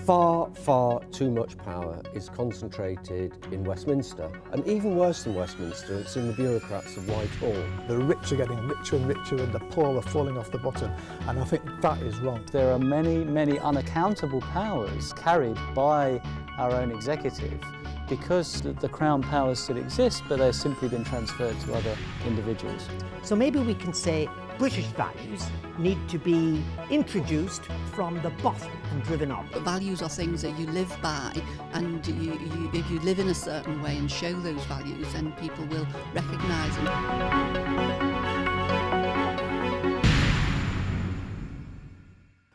Far too much power is concentrated in Westminster, and even worse than Westminster, it's in the bureaucrats of Whitehall. The rich are getting richer and richer and the poor are falling off the bottom, and I think that is wrong. There are many unaccountable powers carried by our own executive because the Crown powers still exist, but they've simply been transferred to other individuals. So maybe we can say British values need to be introduced from the bottom and driven up. Values are things that you live by, and if you live in a certain way and show those values, then people will recognise them.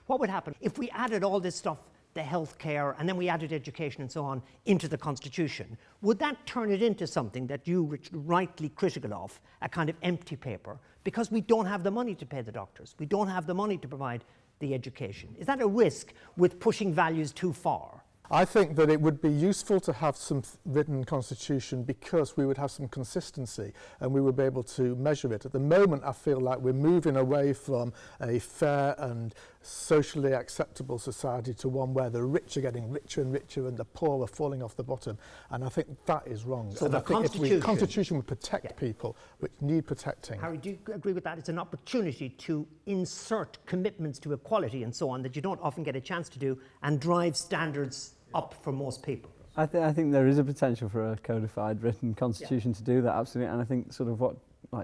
What would happen if we added all this stuff, the healthcare, and then we added education and so on, into the Constitution? Would that turn it into something that you were rightly critical of, a kind of empty paper, because we don't have the money to pay the doctors, we don't have the money to provide the education? Is that a risk with pushing values too far? I think that it would be useful to have some written constitution because we would have some consistency and we would be able to measure it. At the moment, I feel like we're moving away from a fair and socially acceptable society to one where the rich are getting richer and richer and the poor are falling off the bottom. And I think that is wrong. So and the I think if the Constitution would protect people which need protecting. Harry, do you agree with that? It's an opportunity to insert commitments to equality and so on that you don't often get a chance to do, and drive standards up for most people. I think there is a potential for a codified written constitution to do that, absolutely. And I think sort of what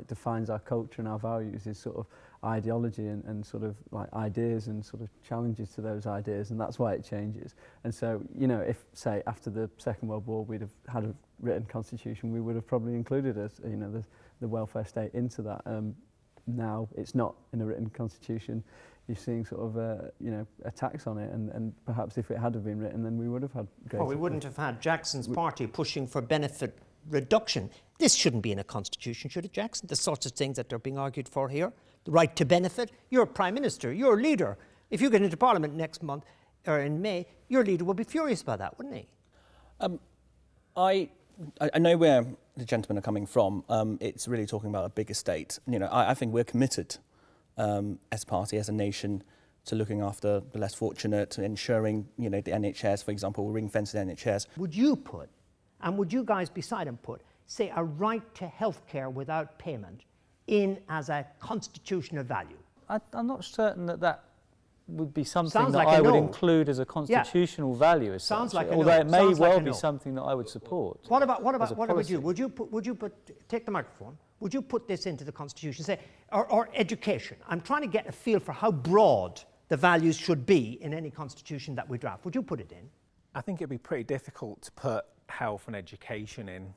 defines our culture and our values is sort of ideology and sort of like ideas and sort of challenges to those ideas, and that's why it changes. And so, you know, if say after the Second World War we'd have had a written constitution, we would have probably included the welfare state into that. Now it's not in a written constitution. You're seeing sort of attacks on it, and perhaps if it had have been written, then we would have had Well, we wouldn't have had Jackson's party pushing for benefit reduction. This shouldn't be in a constitution, should it, Jackson? The sorts of things that are being argued for here. The right to benefit. You're Prime Minister, you're a leader. If you get into Parliament next month, or in May, your leader will be furious about that, wouldn't he? I know where the gentlemen are coming from. It's really talking about a big estate. You know, I think we're committed as a party, as a nation, to looking after the less fortunate, to ensuring, you know, the NHS, for example, ring-fencing NHS. Would you put, and would you guys beside him put, say, a right to healthcare without payment in as a constitutional value? I'm not certain that would be something that like I would include as a constitutional value. As Sounds such, like a although no. it may Sounds well like a be no. something that I would support. What about you? Would you put take the microphone? Would you put this into the Constitution? Say, or education. I'm trying to get a feel for how broad the values should be in any constitution that we draft. Would you put it in? I think it'd be pretty difficult to put health and education in.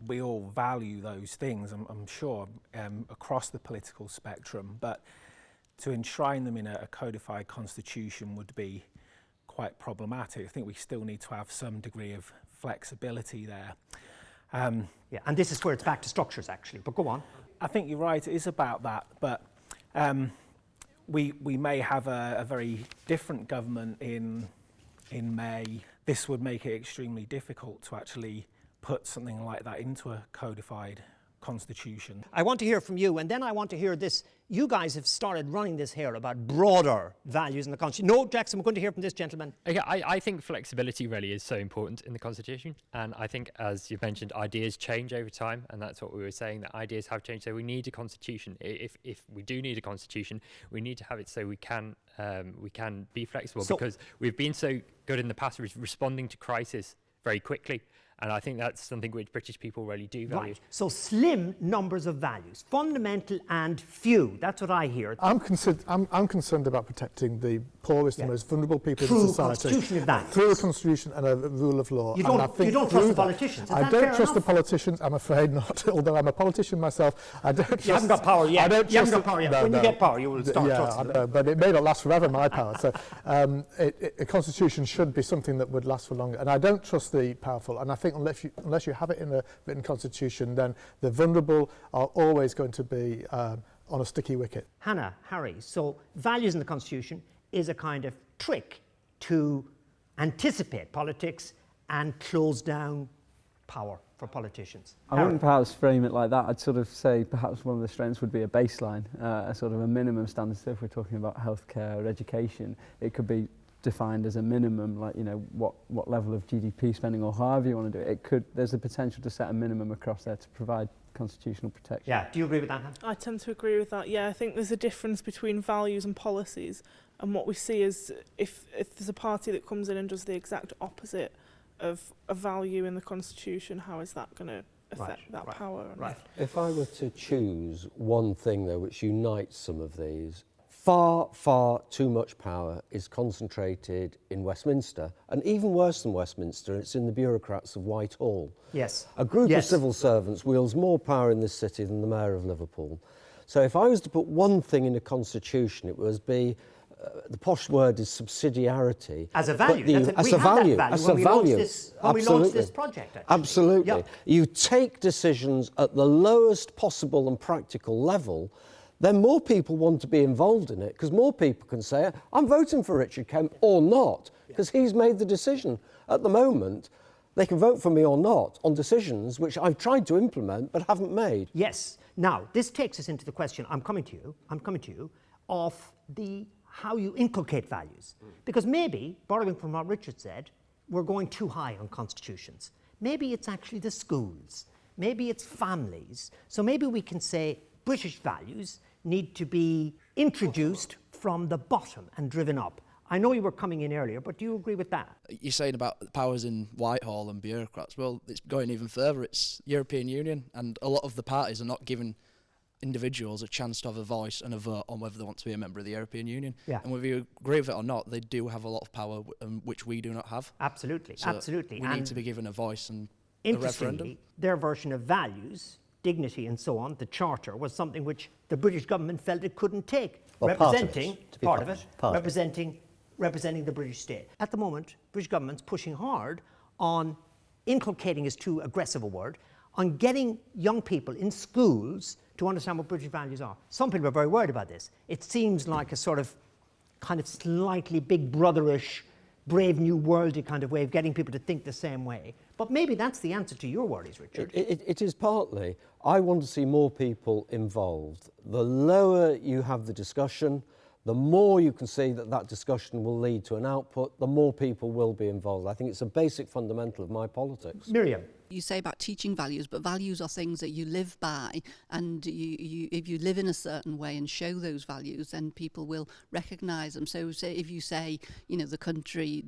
We all value those things, I'm sure, across the political spectrum, but to enshrine them in a codified constitution would be quite problematic. I think we still need to have some degree of flexibility there. Yeah, and this is where it's back to structures, actually, but go on. I think you're right, it is about that, but we may have a very different government in May. This would make it extremely difficult to actually put something like that into a codified constitution. I want to hear from you, and then I want to hear this. You guys have started running this here about broader values in the Constitution. No, Jackson, we're going to hear from this gentleman. Okay, I think flexibility really is so important in the Constitution, and I think, as you've mentioned, ideas change over time, and that's what we were saying, that ideas have changed, so we need a Constitution. If we do need a Constitution, we need to have it so we can be flexible, because we've been so good in the past with responding to crisis very quickly. And I think that's something which British people really do value. Right. So slim numbers of values, fundamental and few. That's what I hear. I'm concerned about protecting the poorest and most vulnerable people in society. Through a constitution and a rule of law. You don't trust the politicians. I don't trust the politicians, I'm afraid not, although I'm a politician myself. I don't trust. You haven't got power yet. You haven't got power yet. When you get power, you will start trusting them. But it may not last forever, my power. So a constitution should be something that would last for longer. And I don't trust the powerful. And I think unless you have it in a written constitution, then the vulnerable are always going to be on a sticky wicket. Hannah, Harry, so values in the Constitution is a kind of trick to anticipate politics and close down power for politicians. I wouldn't perhaps frame it like that. I'd sort of say perhaps one of the strengths would be a baseline, a sort of a minimum standard. So if we're talking about healthcare or education, it could be defined as a minimum, like, you know, what level of GDP spending or however you want to do it, there's the potential to set a minimum across there to provide constitutional protection. Yeah, do you agree with that, Hannah? I tend to agree with that. Yeah, I think there's a difference between values and policies, and what we see is if there's a party that comes in and does the exact opposite of a value in the constitution, how is that going to affect that power? Right. If I were to choose one thing, though, which unites some of these, far, far too much power is concentrated in Westminster, and even worse than Westminster, it's in the bureaucrats of Whitehall. Yes. A group Yes. of civil servants wields more power in this city than the Mayor of Liverpool. So if I was to put one thing in a constitution, it would be, the posh word is subsidiarity. As a value. But That's as we a had value. that value As when a we value. launched this project. Actually. Absolutely. Yep. You take decisions at the lowest possible and practical level, then more people want to be involved in it, because more people can say, I'm voting for Richard Kemp or not, because he's made the decision. At the moment, they can vote for me or not on decisions which I've tried to implement but haven't made. Yes. Now, this takes us into the question, I'm coming to you, of how you inculcate values. Because maybe, borrowing from what Richard said, we're going too high on constitutions. Maybe it's actually the schools. Maybe it's families. So maybe we can say British values need to be introduced from the bottom and driven up. I know you were coming in earlier, but do you agree with that? You're saying about the powers in Whitehall and bureaucrats. Well, it's going even further. It's European Union, and a lot of the parties are not giving individuals a chance to have a voice and a vote on whether they want to be a member of the European Union. Yeah. And whether you agree with it or not, they do have a lot of power which we do not have. Absolutely, So absolutely. We need to be given a voice and a referendum. Interestingly, their version of values, dignity and so on, the Charter, was something which the British government felt it couldn't take. Well, representing the British state. At the moment, British government's pushing hard on inculcating is too aggressive a word, on getting young people in schools to understand what British values are. Some people are very worried about this. It seems like a sort of kind of slightly big brotherish, brave new worldy kind of way of getting people to think the same way. But maybe that's the answer to your worries, Richard. It is partly. I want to see more people involved. The lower you have the discussion, the more you can see that that discussion will lead to an output, the more people will be involved. I think it's a basic fundamental of my politics. Miriam. You say about teaching values, but values are things that you live by, and if you live in a certain way and show those values, then people will recognise them. So say if you say, you know, the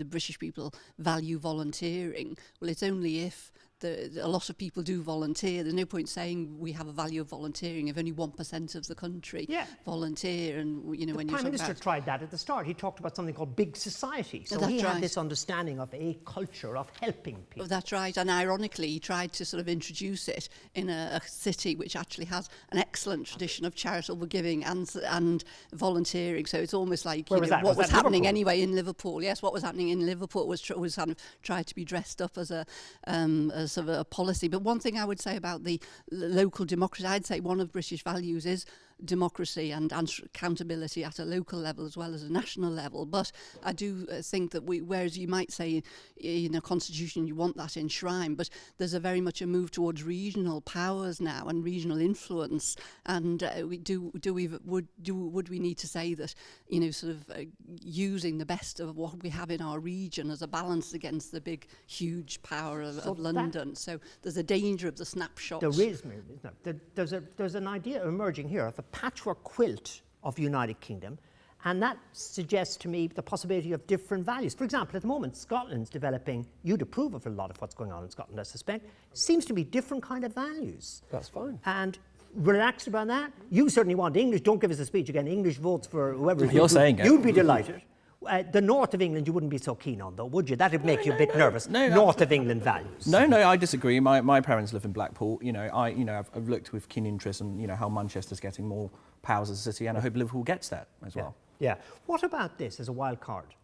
British people value volunteering, well, it's only if a lot of people do volunteer. There's no point saying we have a value of volunteering if only 1% of the country volunteer. And you know, when the Prime Minister tried that at the start. He talked about something called big society. So he had this understanding of a culture of helping people. Oh, that's right. And ironically, he tried to sort of introduce it in a city which actually has an excellent tradition of charitable giving and volunteering. So it's almost like what was happening Liverpool? Anyway in Liverpool. Yes, what was happening in Liverpool was kind of tried to be dressed up as a sort of a policy. But one thing I would say about the local democracy, I'd say one of British values is democracy and accountability at a local level as well as a national level. But I do think that whereas you might say in a constitution you want that enshrined, but there's a very much a move towards regional powers now and regional influence. And would we need to say that, you know, sort of using the best of what we have in our region as a balance against the big, huge power of London? So there's a danger of the snapshots. There's an idea emerging here of a patchwork quilt of the United Kingdom, and that suggests to me the possibility of different values. For example, at the moment, Scotland's developing, you'd approve of a lot of what's going on in Scotland, I suspect, seems to be different kind of values. That's fine. And relaxed about that. You certainly want English. Don't give us a speech again. English votes for whoever. You're saying it. You'd be delighted. The north of England you wouldn't be so keen on, though, would you? That would make you a bit nervous. North of England values. No, I disagree. My parents live in Blackpool. I've looked with keen interest on how Manchester's getting more powers as a city, and I hope Liverpool gets that as well. Yeah. What about this as a wild card?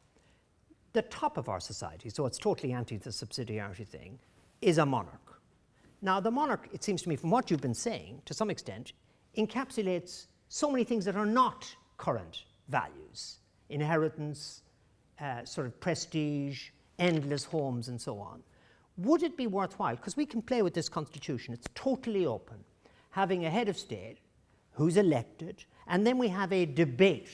The top of our society, so it's totally anti the subsidiarity thing, is a monarch. Now, the monarch, it seems to me, from what you've been saying, to some extent, encapsulates so many things that are not current values. Inheritance, sort of prestige, endless homes, and so on. Would it be worthwhile, because we can play with this constitution, it's totally open, having a head of state who's elected, and then we have a debate,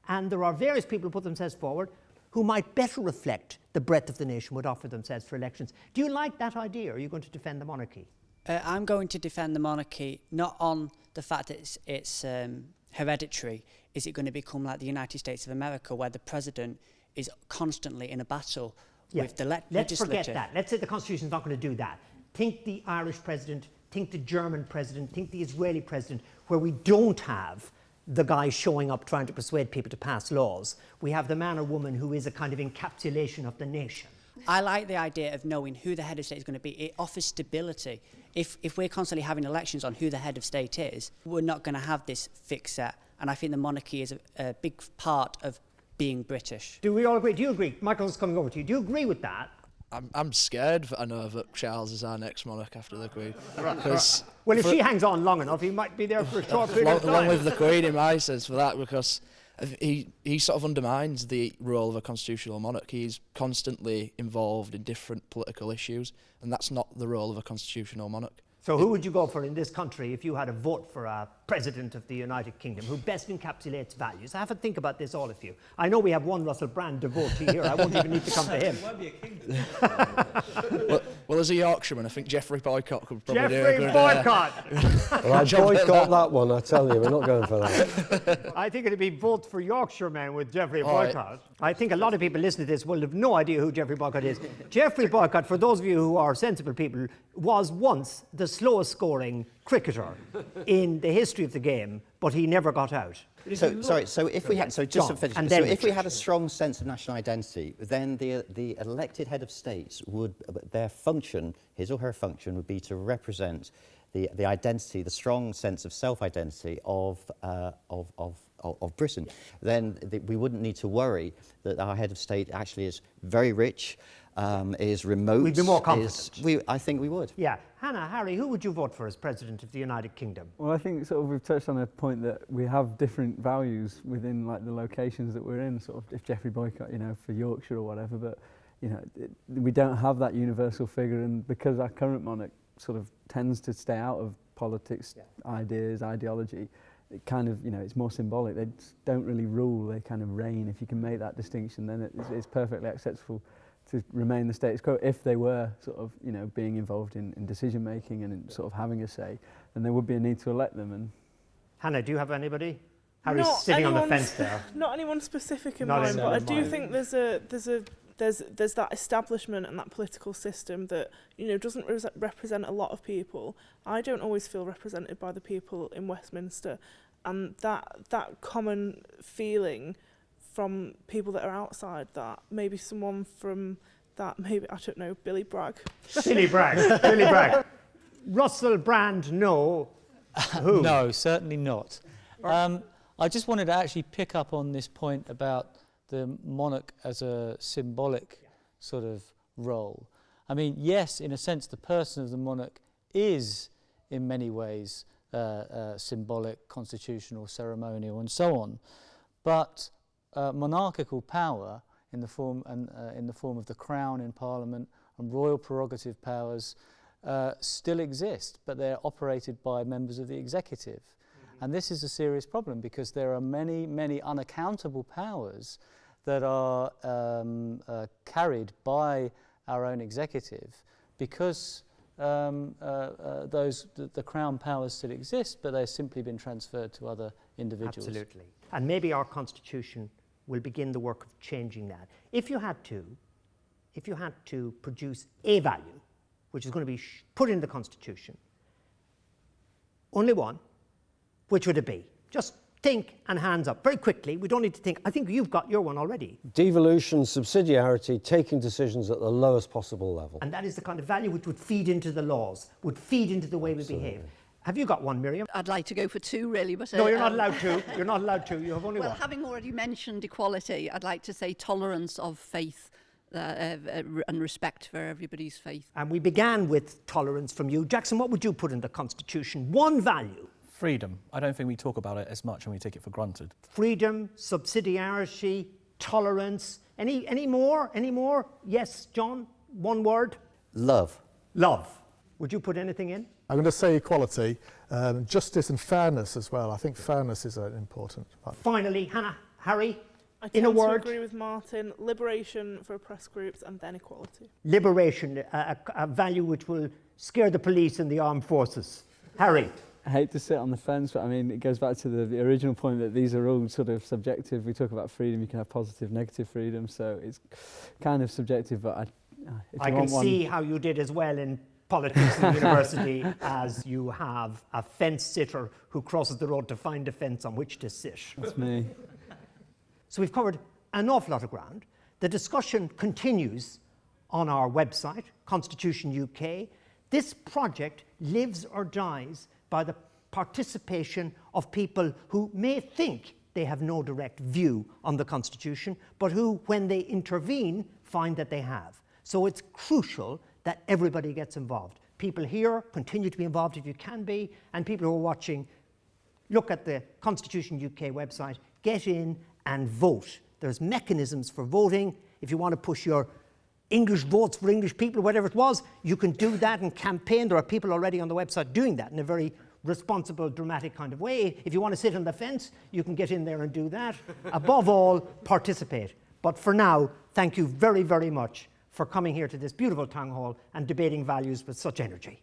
and there are various people who put themselves forward. who might better reflect the breadth of the nation would offer themselves for elections. Do you like that idea, or are you going to defend the monarchy? I'm going to defend the monarchy, not on the fact that it's hereditary. Is it going to become like the United States of America, where the president is constantly in a battle with the legislature? Let's forget that. Let's say the Constitution's not going to do that. Think the Irish president, think the German president, think the Israeli president, where we don't have the guy showing up trying to persuade people to pass laws. We have the man or woman who is a kind of encapsulation of the nation. I like the idea of knowing who the head of state is going to be. It offers stability. If we're constantly having elections on who the head of state is, we're not going to have this fixed set. And I think the monarchy is a big part of being British. Do we all agree? Do you agree? Michael's coming over to you. Do you agree with that? I'm scared I know that Charles is our next monarch after the Queen. Well, if she hangs on long enough, he might be there for a short period of time. Along with the Queen, in my sense, for that, because he sort of undermines the role of a constitutional monarch. He's constantly involved in different political issues, and that's not the role of a constitutional monarch. So who would you go for in this country if you had a vote for a president of the United Kingdom who best encapsulates values? Have a think about this, all of you. I know we have one Russell Brand devotee here. I won't even need to come to him. Well, as a Yorkshireman, I think Geoffrey Boycott could probably do Geoffrey Boycott! Well, I boycott that one, I tell you. We're not going for that. I think it'd be vote for Yorkshireman with Geoffrey Boycott. Right. I think a lot of people listening to this will have no idea who Geoffrey Boycott is. Geoffrey Boycott, for those of you who are sensible people, was once the slowest scoring cricketer in the history of the game, but he never got out. So if we had, so just to finish, so if we had a strong sense of national identity, then the elected head of state would, their function, his or her function, would be to represent the identity, the strong sense of self-identity of Britain. Then we wouldn't need to worry that our head of state actually is very rich, is remote. We'd be more confident. I think we would. Yeah. Hannah, Harry, who would you vote for as President of the United Kingdom? Well, I think sort of we've touched on a point that we have different values within like the locations that we're in. Sort of if Geoffrey Boycott, you know, for Yorkshire or whatever, but you know, we don't have that universal figure, and because our current monarch sort of tends to stay out of politics, ideas, ideology, it kind of, you know, it's more symbolic. They don't really rule; they kind of reign. If you can make that distinction, then it's perfectly acceptable to remain the status quo. If they were sort of, you know, being involved in decision making and in sort of having a say, then there would be a need to elect them. And Hannah, do you have anybody? Harry's sitting on the fence there. Not anyone specific in mind, but I do think there's that establishment and that political system that, you know, doesn't represent a lot of people. I don't always feel represented by the people in Westminster, and that common feeling from people that are outside that, maybe someone from that, maybe, I don't know, Billy Bragg. Billy Bragg, Billy Bragg. Russell Brand, no. Who? No, certainly not. I just wanted to actually pick up on this point about the monarch as a symbolic sort of role. I mean, yes, in a sense, the person of the monarch is in many ways symbolic, constitutional, ceremonial, and so on, but monarchical power in the form of the Crown in Parliament and royal prerogative powers still exist, but they're operated by members of the executive. And this is a serious problem because there are many, many unaccountable powers that are carried by our own executive because the Crown powers still exist, but they've simply been transferred to other individuals. Absolutely. And maybe our Constitution will begin the work of changing that. If you had to produce a value, which is going to be put in the Constitution, only one, which would it be? Just think and hands up. Very quickly, we don't need to think. I think you've got your one already. Devolution, subsidiarity, taking decisions at the lowest possible level. And that is the kind of value which would feed into the laws, would feed into the way we behave. Have you got one, Miriam? I'd like to go for two, really, but... No, you're not allowed to. You're not allowed to. You have only one. Well, having already mentioned equality, I'd like to say tolerance of faith and respect for everybody's faith. And we began with tolerance from you. Jackson, what would you put in the Constitution? One value. Freedom. I don't think we talk about it as much and we take it for granted. Freedom, subsidiarity, tolerance. Any more? Any more? Yes, John? One word? Love. Love. Would you put anything in? I'm going to say equality, justice and fairness as well. I think fairness is an important part. Finally, Hannah, Harry, I In a tend to word, agree with Martin. Liberation for oppressed groups and then equality. liberation, a value which will scare the police and the armed forces. Harry. I hate to sit on the fence, but I mean, it goes back to the original point that these are all sort of subjective. We talk about freedom, you can have positive, negative freedom, so it's kind of subjective, but I can see how you did as well in politics in university as you have a fence sitter who crosses the road to find a fence on which to sit. That's me. So we've covered an awful lot of ground. The discussion continues on our website, Constitution UK. This project lives or dies by the participation of people who may think they have no direct view on the Constitution, but who, when they intervene, find that they have. So it's crucial that everybody gets involved. People here, continue to be involved if you can be, and people who are watching, look at the Constitution UK website, get in and vote. There's mechanisms for voting. If you want to push your English votes for English people, whatever it was, you can do that and campaign. There are people already on the website doing that in a very responsible, dramatic kind of way. If you want to sit on the fence, you can get in there and do that. Above all, participate. But for now, thank you very, very much for coming here to this beautiful town hall and debating values with such energy.